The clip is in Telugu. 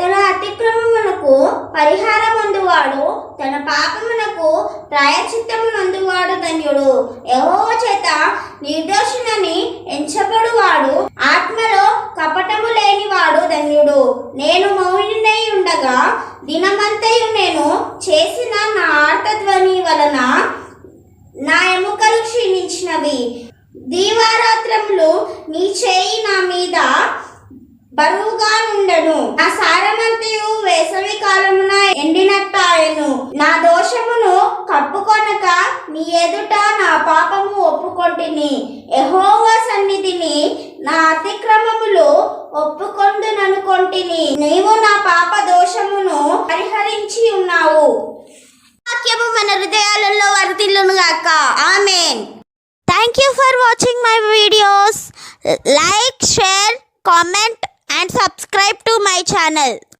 తన అతిక్రమమునకు పరిహారమందువాడు, తన పాపమునకు ప్రాయశ్చిత్తమునందువాడు ధన్యుడు. యెహోవా చేత నిర్దోషినని ఎంచబడువాడు, ఆత్మలో కపటము లేనివాడు ధన్యుడు. నేను మౌనినై ఉండగా దినమంతయు నేను చేసిన నా ఆర్తధ్వని వలన నా ఎముకలు క్షీణించినవి. దీవారాత్రములు నీ చేయి నా మీద బరువుగా నుండెను. నా సారమంతయు వేసవి కాలమున ఎండినట్టాయెను. నా దోషమును కప్పుకొనక నీ ఎదుట నా పాపము ఒప్పుకొంటిని. యెహోవా సన్నిధిని నా అతిక్రమములు ఒప్పుకొందుననుకొంటిని. నీవు నా పాప దోషమును పరిహరించి ఉన్నావు. వాక్యము మన హృదయాలలో వర్ధిల్లును గాక. ఆమేన్. Thank you for watching my videos. Like, share, comment and subscribe to my channel.